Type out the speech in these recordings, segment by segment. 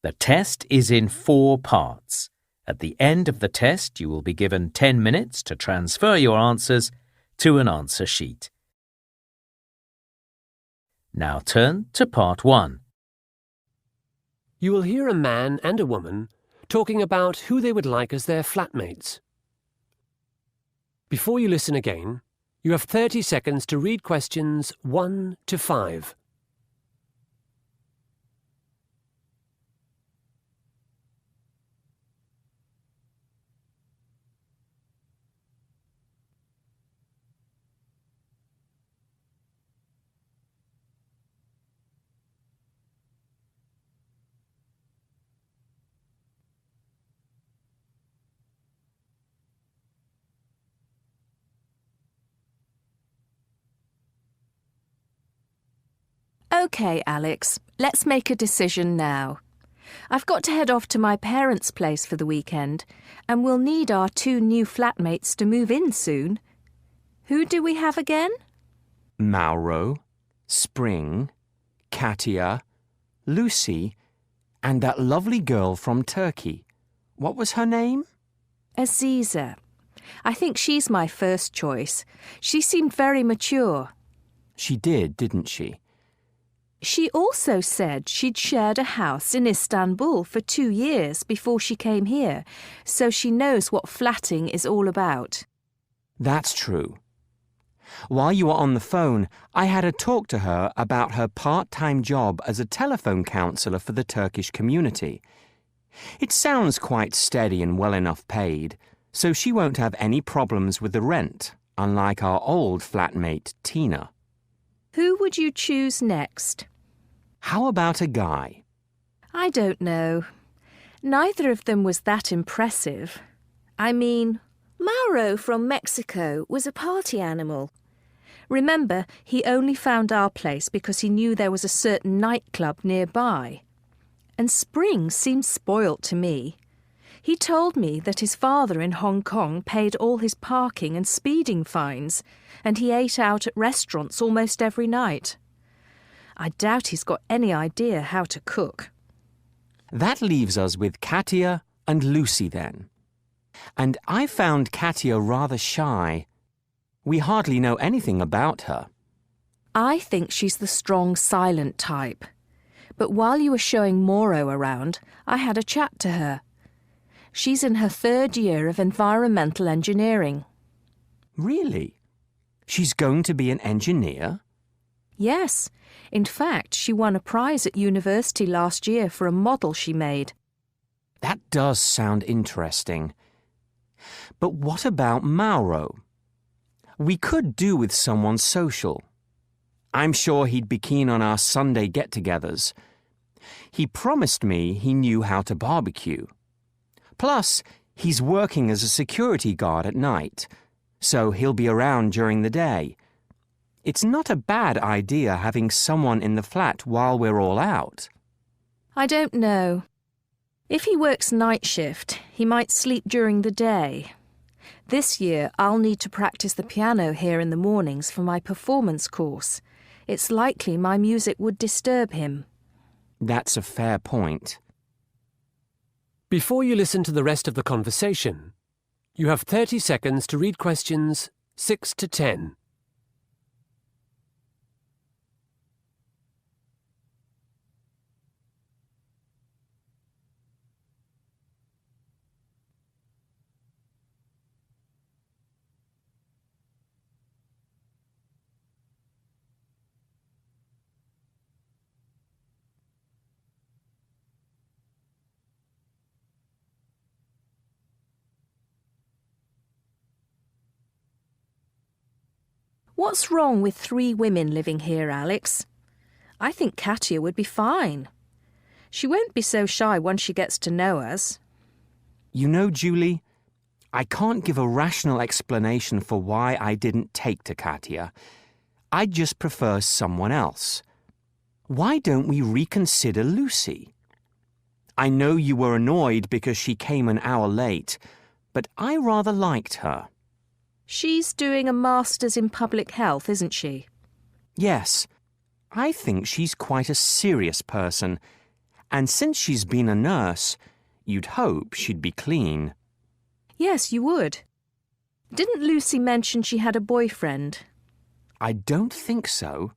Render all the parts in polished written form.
The test is in 4 parts. At the end of the test, you will be given 10 minutes to transfer your answers to an answer sheet. Now turn to part 1. You will hear a man and a woman talking about who they would like as their flatmates. Before you listen again, you have 30 seconds to read questions 1 to 5. OK, Alex, let's make a decision now. I've got to head off to my parents' place for the weekend, and we'll need our 2 new flatmates to move in soon. Who do we have again? Mauro, Spring, Katia, Lucy, and that lovely girl from Turkey. What was her name? Aziza. I think she's my first choice. She seemed very mature. She did, didn't she? She also said she'd shared a house in Istanbul for 2 years before she came here, so she knows what flatting is all about. That's true. While you were on the phone, I had a talk to her about her part-time job as a telephone counsellor for the Turkish community. It sounds quite steady and well enough paid, so she won't have any problems with the rent, unlike our old flatmate, Tina. Who would you choose next? How about a guy? I don't know. Neither of them was that impressive. I mean, Mauro from Mexico was a party animal. Remember, he only found our place because he knew there was a certain nightclub nearby. And Spring seemed spoilt to me. He told me that his father in Hong Kong paid all his parking and speeding fines, and he ate out at restaurants almost every night. I doubt he's got any idea how to cook. That leaves us with Katia and Lucy then. And I found Katia rather shy. We hardly know anything about her. I think she's the strong, silent type. But while you were showing Mauro around, I had a chat to her. She's in her 3rd year of environmental engineering. Really? She's going to be an engineer? Yes. In fact, she won a prize at university last year for a model she made. That does sound interesting. But what about Mauro? We could do with someone social. I'm sure he'd be keen on our Sunday get-togethers. He promised me he knew how to barbecue. Plus, he's working as a security guard at night, so he'll be around during the day. It's not a bad idea having someone in the flat while we're all out. I don't know. If he works night shift, he might sleep during the day. This year, I'll need to practice the piano here in the mornings for my performance course. It's likely my music would disturb him. That's a fair point. Before you listen to the rest of the conversation, you have 30 seconds to read questions 6 to 10. What's wrong with 3 women living here, Alex? I think Katia would be fine. She won't be so shy once she gets to know us. You know, Julie, I can't give a rational explanation for why I didn't take to Katia. I'd just prefer someone else. Why don't we reconsider Lucy? I know you were annoyed because she came an hour late, but I rather liked her. She's doing a master's in public health, isn't she? Yes, I think she's quite a serious person, And since she's been a nurse, you'd hope she'd be clean. Yes, you would. Didn't Lucy mention she had a boyfriend? I don't think so.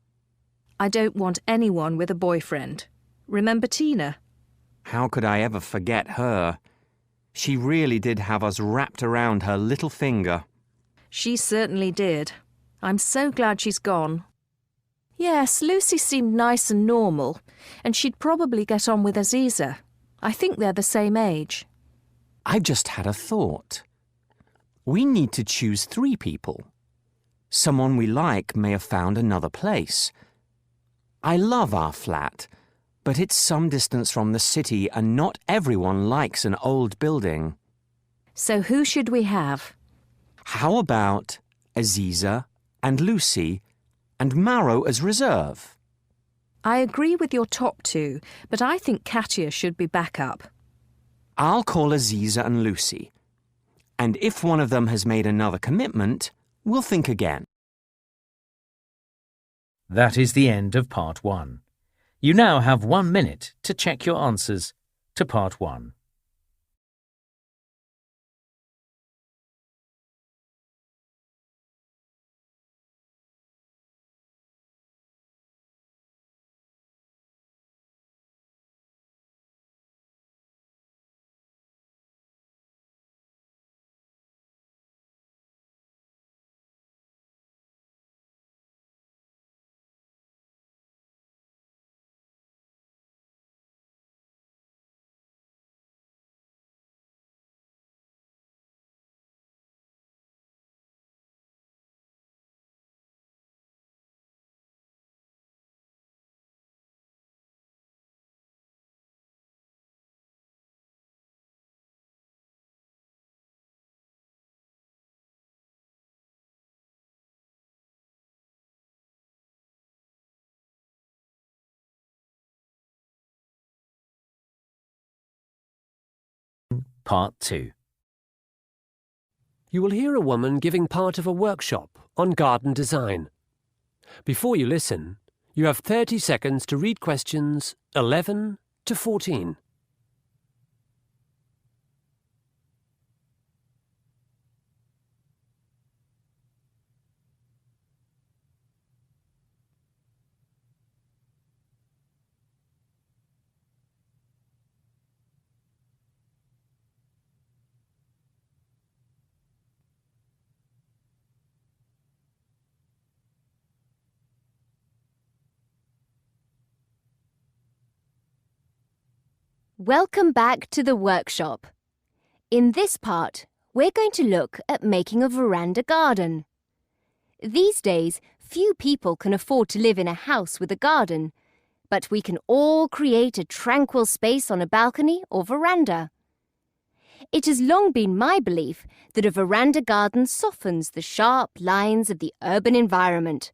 I don't want anyone with a boyfriend. Remember Tina? How could I ever forget her? She really did have us wrapped around her little finger. She certainly did. I'm so glad she's gone. Yes, Lucy seemed nice and normal, and she'd probably get on with Aziza. I think they're the same age. I've just had a thought. We need to choose 3 people. Someone we like may have found another place. I love our flat, but it's some distance from the city and not everyone likes an old building. So who should we have? How about Aziza and Lucy and Maro as reserve? I agree with your top 2, but I think Katia should be backup. I'll call Aziza and Lucy. And if one of them has made another commitment, we'll think again. That is the end of Part 1. You now have 1 minute to check your answers to Part 1. Part 2. You will hear a woman giving part of a workshop on garden design. Before you listen, you have 30 seconds to read questions 11 to 14. Welcome back to the workshop. In this part, we're going to look at making a veranda garden. These days, few people can afford to live in a house with a garden, but we can all create a tranquil space on a balcony or veranda. It has long been my belief that a veranda garden softens the sharp lines of the urban environment.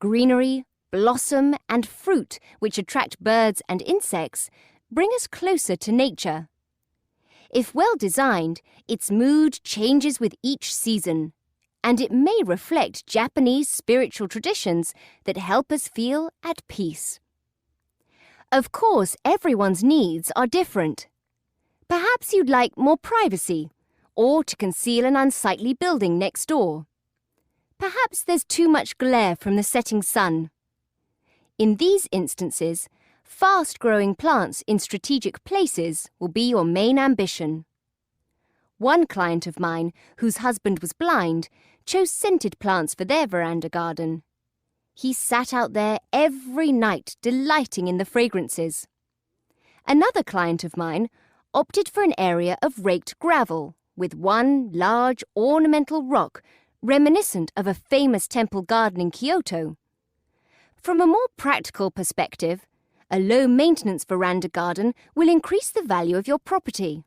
Greenery, blossom, and fruit, which attract birds and insects, bring us closer to nature. If well designed, its mood changes with each season, and it may reflect Japanese spiritual traditions that help us feel at peace. Of course, everyone's needs are different. Perhaps you'd like more privacy, or to conceal an unsightly building next door. Perhaps there's too much glare from the setting sun. In these instances, fast-growing plants in strategic places will be your main ambition. One client of mine, whose husband was blind, chose scented plants for their veranda garden. He sat out there every night, delighting in the fragrances. Another client of mine opted for an area of raked gravel, with one large ornamental rock reminiscent of a famous temple garden in Kyoto. From a more practical perspective, a low-maintenance veranda garden will increase the value of your property.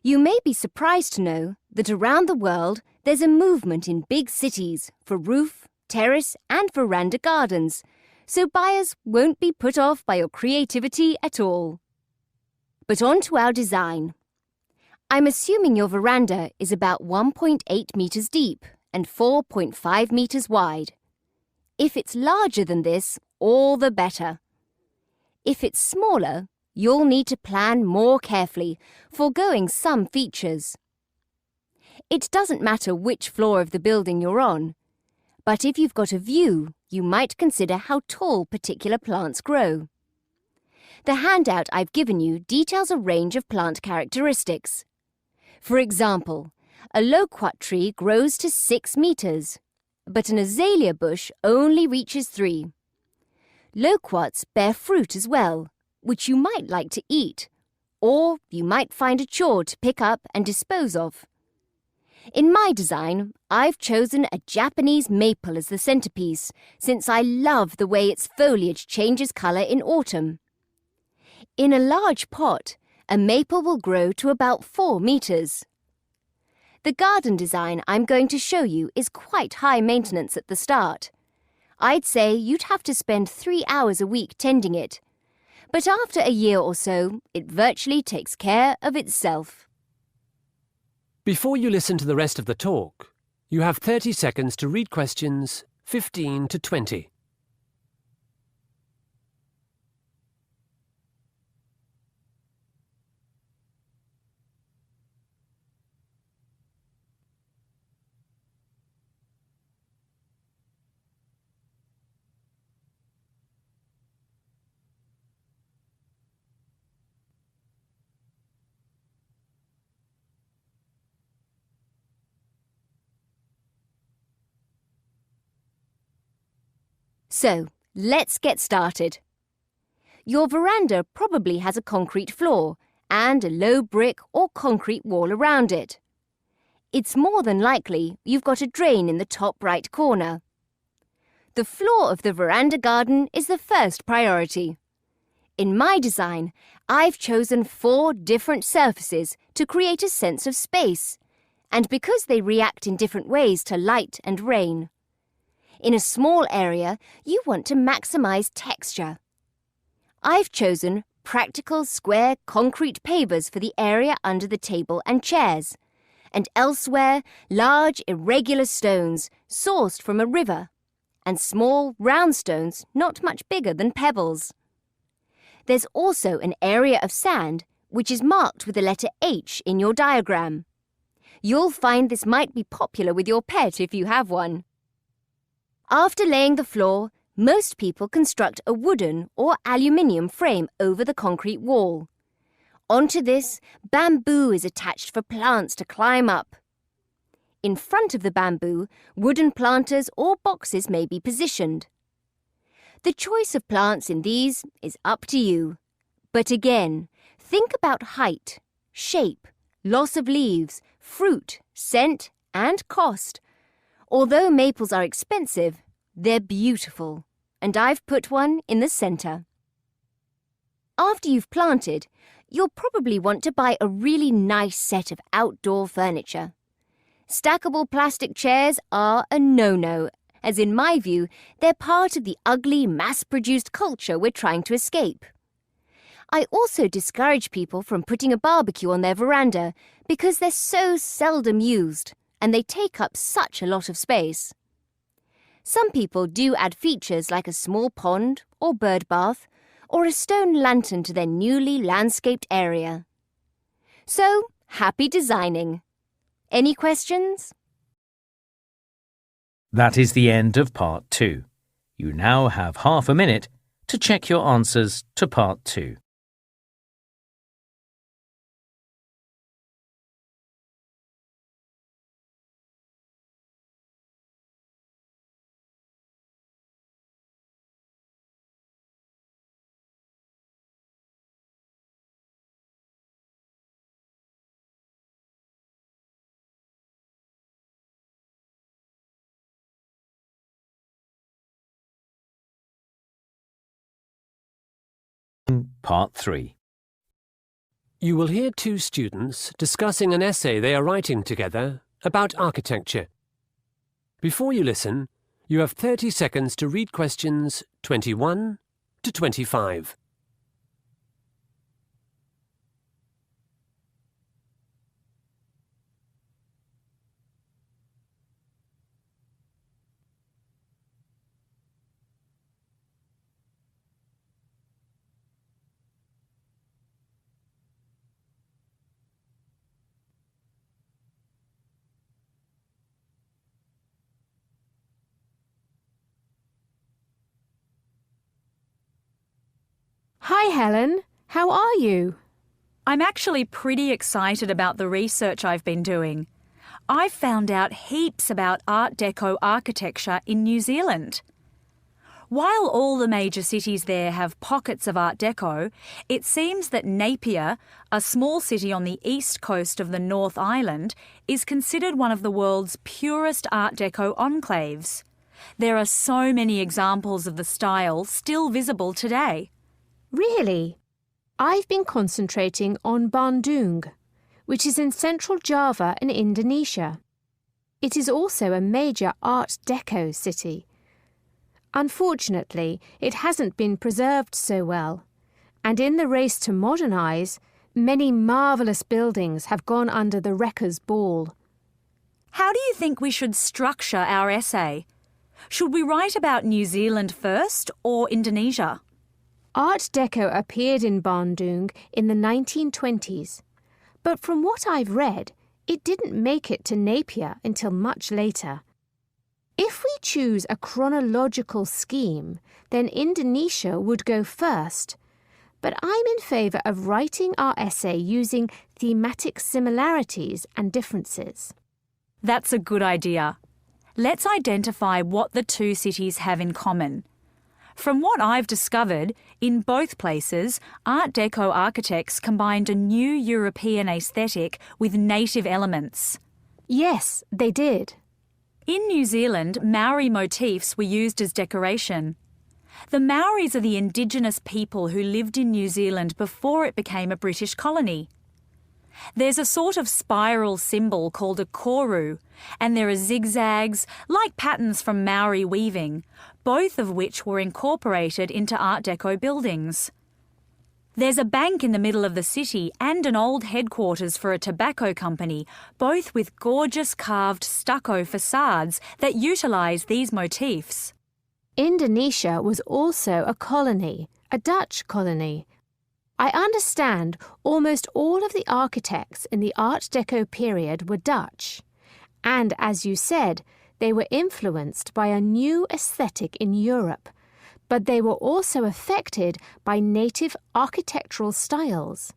You may be surprised to know that around the world there's a movement in big cities for roof, terrace and veranda gardens, so buyers won't be put off by your creativity at all. But on to our design. I'm assuming your veranda is about 1.8 metres deep and 4.5 metres wide. If it's larger than this, all the better. If it's smaller, you'll need to plan more carefully, foregoing some features. It doesn't matter which floor of the building you're on, but if you've got a view, you might consider how tall particular plants grow. The handout I've given you details a range of plant characteristics. For example, a loquat tree grows to 6 meters, but an azalea bush only reaches 3. Loquats bear fruit as well, which you might like to eat, or you might find a chore to pick up and dispose of. In my design, I've chosen a Japanese maple as the centerpiece, since I love the way its foliage changes color in autumn. In a large pot, a maple will grow to about 4 meters. The garden design I'm going to show you is quite high maintenance at the start. I'd say you'd have to spend 3 hours a week tending it. But after a year or so, it virtually takes care of itself. Before you listen to the rest of the talk, you have 30 seconds to read questions 15 to 20. So, let's get started. Your veranda probably has a concrete floor and a low brick or concrete wall around it. It's more than likely you've got a drain in the top right corner. The floor of the veranda garden is the first priority. In my design, I've chosen 4 different surfaces to create a sense of space, and because they react in different ways to light and rain. In a small area, you want to maximize texture. I've chosen practical square concrete pavers for the area under the table and chairs, and elsewhere large irregular stones sourced from a river, and small round stones not much bigger than pebbles. There's also an area of sand which is marked with the letter H in your diagram. You'll find this might be popular with your pet if you have one. After laying the floor, most people construct a wooden or aluminium frame over the concrete wall. Onto this, bamboo is attached for plants to climb up. In front of the bamboo, wooden planters or boxes may be positioned. The choice of plants in these is up to you. But again, think about height, shape, loss of leaves, fruit, scent, and cost. Although maples are expensive, they're beautiful, and I've put one in the centre. After you've planted, you'll probably want to buy a really nice set of outdoor furniture. Stackable plastic chairs are a no-no, as in my view, they're part of the ugly, mass-produced culture we're trying to escape. I also discourage people from putting a barbecue on their veranda because they're so seldom used, and they take up such a lot of space. Some people do add features like a small pond or bird bath or a stone lantern to their newly landscaped area. So, happy designing! Any questions? That is the end of part 2. You now have half a minute to check your answers to part 2. Part 3. You will hear 2 students discussing an essay they are writing together about architecture. Before you listen, you have 30 seconds to read questions 21 to 25. Hi, Helen. How are you? I'm actually pretty excited about the research I've been doing. I've found out heaps about Art Deco architecture in New Zealand. While all the major cities there have pockets of Art Deco, it seems that Napier, a small city on the east coast of the North Island, is considered one of the world's purest Art Deco enclaves. There are so many examples of the style still visible today. Really? I've been concentrating on Bandung, which is in central Java in Indonesia. It is also a major Art Deco city. Unfortunately, it hasn't been preserved so well, and in the race to modernise, many marvellous buildings have gone under the wrecker's ball. How do you think we should structure our essay? Should we write about New Zealand first or Indonesia? Art Deco appeared in Bandung in the 1920s, but from what I've read, it didn't make it to Napier until much later. If we choose a chronological scheme, then Indonesia would go first, but I'm in favour of writing our essay using thematic similarities and differences. That's a good idea. Let's identify what the two cities have in common. From what I've discovered, in both places, Art Deco architects combined a new European aesthetic with native elements. Yes, they did. In New Zealand, Maori motifs were used as decoration. The Maoris are the indigenous people who lived in New Zealand before it became a British colony. There's a sort of spiral symbol called a koru, and there are zigzags, like patterns from Maori weaving, both of which were incorporated into Art Deco buildings. There's a bank in the middle of the city and an old headquarters for a tobacco company, both with gorgeous carved stucco facades that utilise these motifs. Indonesia was also a colony, a Dutch colony. I understand almost all of the architects in the Art Deco period were Dutch, and as you said, they were influenced by a new aesthetic in Europe, but they were also affected by native architectural styles.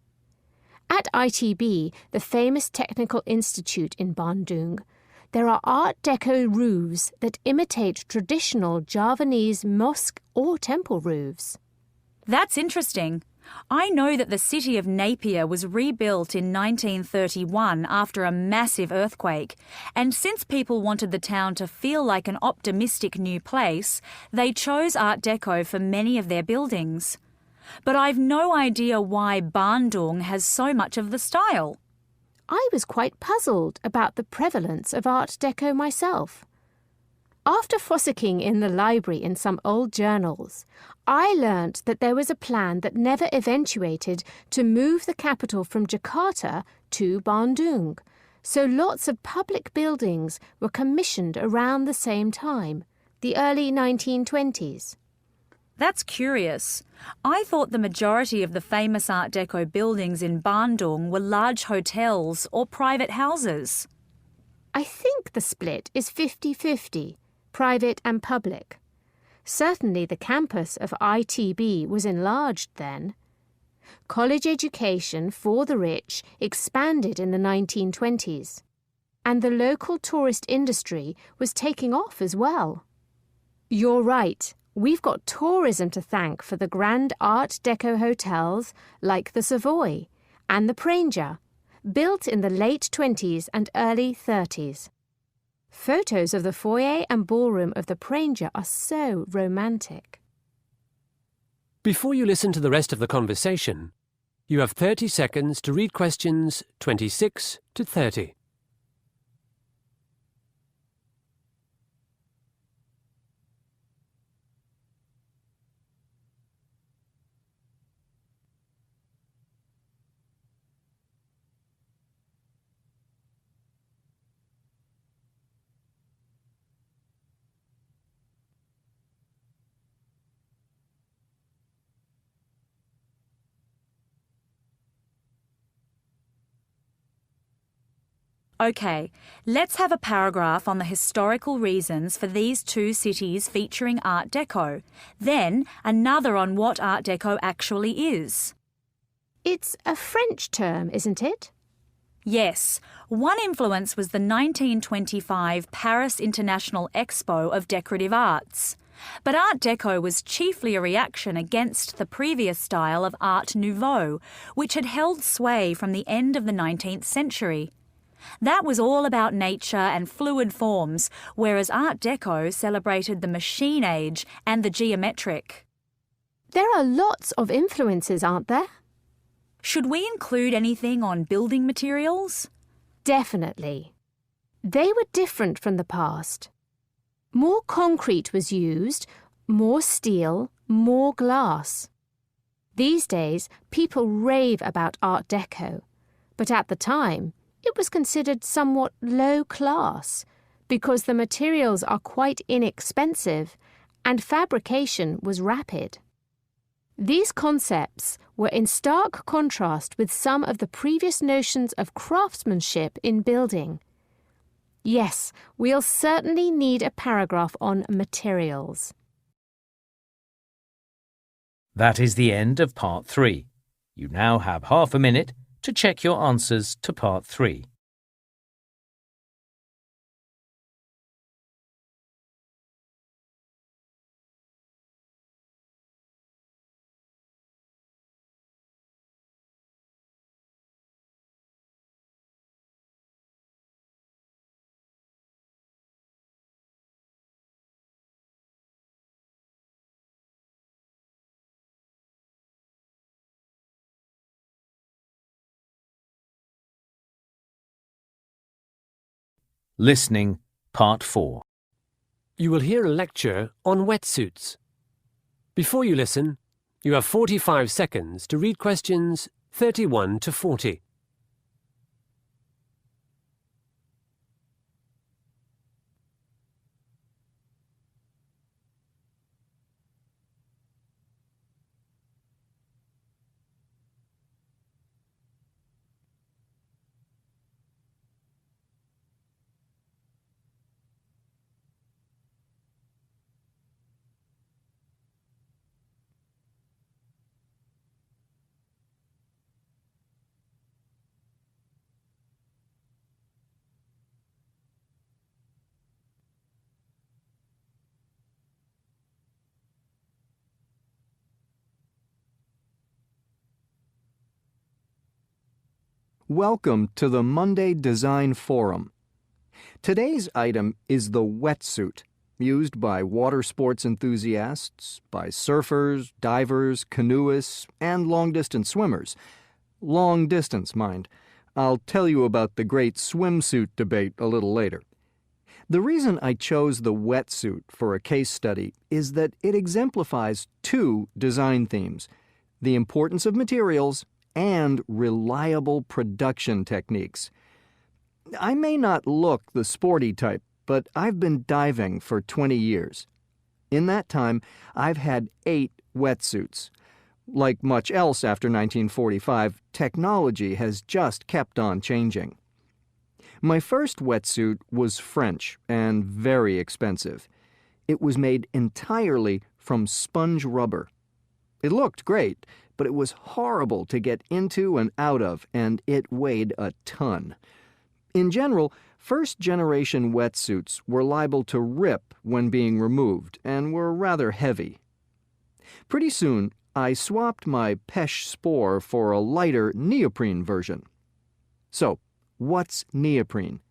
At ITB, the famous technical institute in Bandung, there are Art Deco roofs that imitate traditional Javanese mosque or temple roofs. That's interesting. I know that the city of Napier was rebuilt in 1931 after a massive earthquake, and since people wanted the town to feel like an optimistic new place, they chose Art Deco for many of their buildings. But I've no idea why Bandung has so much of the style. I was quite puzzled about the prevalence of Art Deco myself. After fossicking in the library in some old journals, I learnt that there was a plan that never eventuated to move the capital from Jakarta to Bandung, so lots of public buildings were commissioned around the same time, the early 1920s. That's curious. I thought the majority of the famous Art Deco buildings in Bandung were large hotels or private houses. I think the split is 50-50, private and public. Certainly the campus of ITB was enlarged then. College education for the rich expanded in the 1920s, and the local tourist industry was taking off as well. You're right. We've got tourism to thank for the grand Art Deco hotels like the Savoy and the Pranger, built in the late 20s and early 30s. Photos of the foyer and ballroom of the Pranger are so romantic. Before you listen to the rest of the conversation, you have 30 seconds to read questions 26 to 30. OK, let's have a paragraph on the historical reasons for these two cities featuring Art Deco, then another on what Art Deco actually is. It's a French term, isn't it? Yes, one influence was the 1925 Paris International Expo of Decorative Arts. But Art Deco was chiefly a reaction against the previous style of Art Nouveau, which had held sway from the end of the 19th century. That was all about nature and fluid forms, whereas Art Deco celebrated the machine age and the geometric. There are lots of influences, aren't there? Should we include anything on building materials? Definitely. They were different from the past. More concrete was used, more steel, more glass. These days, people rave about Art Deco, but at the time, it was considered somewhat low class because the materials are quite inexpensive and fabrication was rapid. These concepts were in stark contrast with some of the previous notions of craftsmanship in building. Yes, we'll certainly need a paragraph on materials. That is the end of Part 3. You now have half a minute to check your answers to Part 3. Listening, Part 4. You will hear a lecture on wetsuits. Before you listen, you have 45 seconds to read questions 31 to 40. Welcome to the Monday Design Forum. Today's item is the wetsuit, used by water sports enthusiasts, by surfers, divers, canoeists, and long-distance swimmers. Long distance, mind. I'll tell you about the great swimsuit debate a little later. The reason I chose the wetsuit for a case study is that it exemplifies two design themes: the importance of materials and reliable production techniques. I may not look the sporty type, but I've been diving for 20 years. In that time, I've had 8 wetsuits. Like much else after 1945, technology has just kept on changing. My first wetsuit was French and very expensive. It was made entirely from sponge rubber. It looked great, but it was horrible to get into and out of, and it weighed a ton. In general, first-generation wetsuits were liable to rip when being removed and were rather heavy. Pretty soon, I swapped my Pesh Spore for a lighter neoprene version. So, what's neoprene?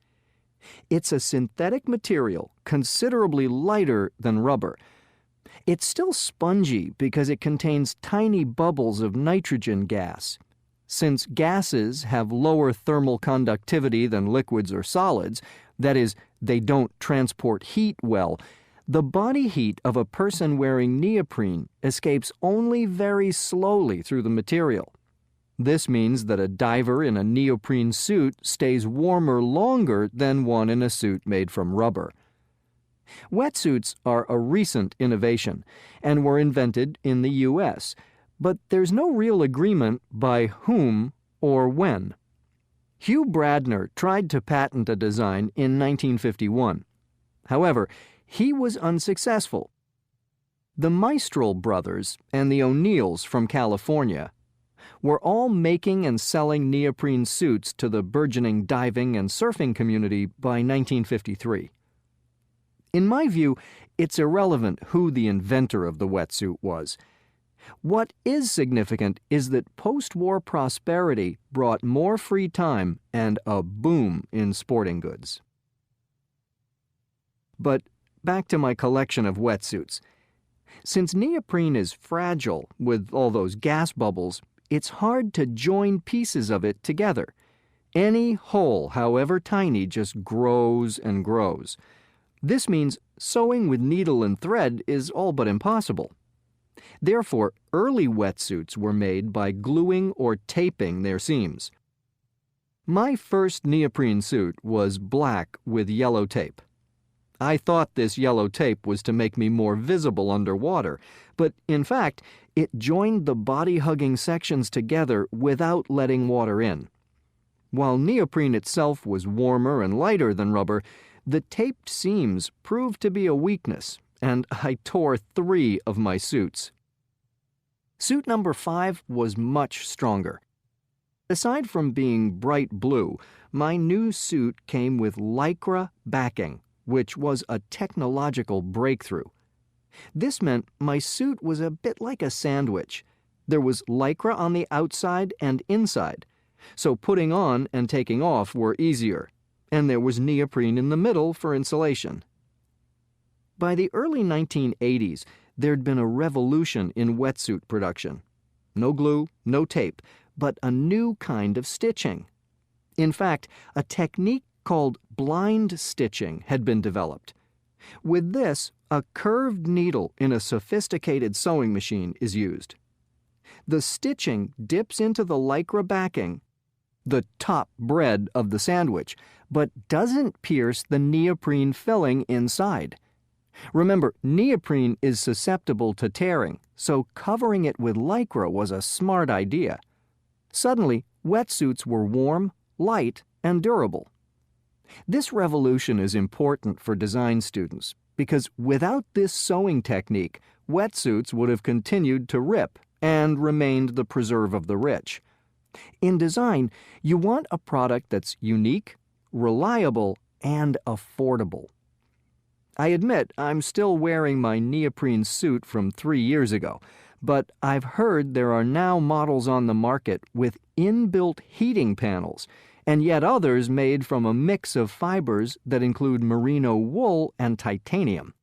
It's a synthetic material considerably lighter than rubber. It's still spongy because it contains tiny bubbles of nitrogen gas. Since gases have lower thermal conductivity than liquids or solids, that is, they don't transport heat well, the body heat of a person wearing neoprene escapes only very slowly through the material. This means that a diver in a neoprene suit stays warmer longer than one in a suit made from rubber. Wetsuits are a recent innovation and were invented in the U.S., but there's no real agreement by whom or when. Hugh Bradner tried to patent a design in 1951. However, he was unsuccessful. The Mistral brothers and the O'Neills from California were all making and selling neoprene suits to the burgeoning diving and surfing community by 1953. In my view, it's irrelevant who the inventor of the wetsuit was. What is significant is that post-war prosperity brought more free time and a boom in sporting goods. But back to my collection of wetsuits. Since neoprene is fragile with all those gas bubbles, it's hard to join pieces of it together. Any hole, however tiny, just grows and grows. This means sewing with needle and thread is all but impossible. Therefore, early wetsuits were made by gluing or taping their seams. My first neoprene suit was black with yellow tape. I thought this yellow tape was to make me more visible underwater, but in fact, it joined the body-hugging sections together without letting water in. While neoprene itself was warmer and lighter than rubber, the taped seams proved to be a weakness, and I tore 3 of my suits. Suit number 5 was much stronger. Aside from being bright blue, my new suit came with Lycra backing, which was a technological breakthrough. This meant my suit was a bit like a sandwich. There was Lycra on the outside and inside, so putting on and taking off were easier, and there was neoprene in the middle for insulation. By the early 1980s, there'd been a revolution in wetsuit production. No glue, no tape, but a new kind of stitching. In fact, a technique called blind stitching had been developed. With this, a curved needle in a sophisticated sewing machine is used. The stitching dips into the Lycra backing, the top bread of the sandwich, but doesn't pierce the neoprene filling inside. Remember, neoprene is susceptible to tearing, so covering it with Lycra was a smart idea. Suddenly, wetsuits were warm, light, and durable. This revolution is important for design students because without this sewing technique, wetsuits would have continued to rip and remained the preserve of the rich. In design, you want a product that's unique, reliable, and affordable. I admit I'm still wearing my neoprene suit from 3 years ago, but I've heard there are now models on the market with inbuilt heating panels, and yet others made from a mix of fibers that include merino wool and titanium.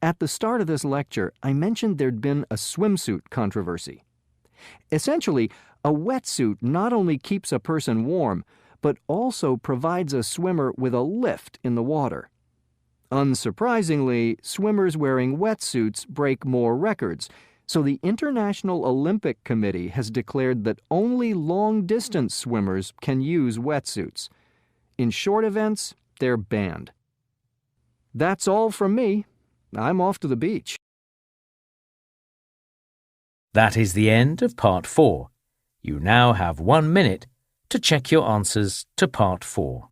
At the start of this lecture, I mentioned there'd been a swimsuit controversy. Essentially, a wetsuit not only keeps a person warm, but also provides a swimmer with a lift in the water. Unsurprisingly, swimmers wearing wetsuits break more records, so the International Olympic Committee has declared that only long-distance swimmers can use wetsuits. In short events, they're banned. That's all from me. I'm off to the beach. That is the end of Part 4. You now have 1 minute to check your answers to Part 4.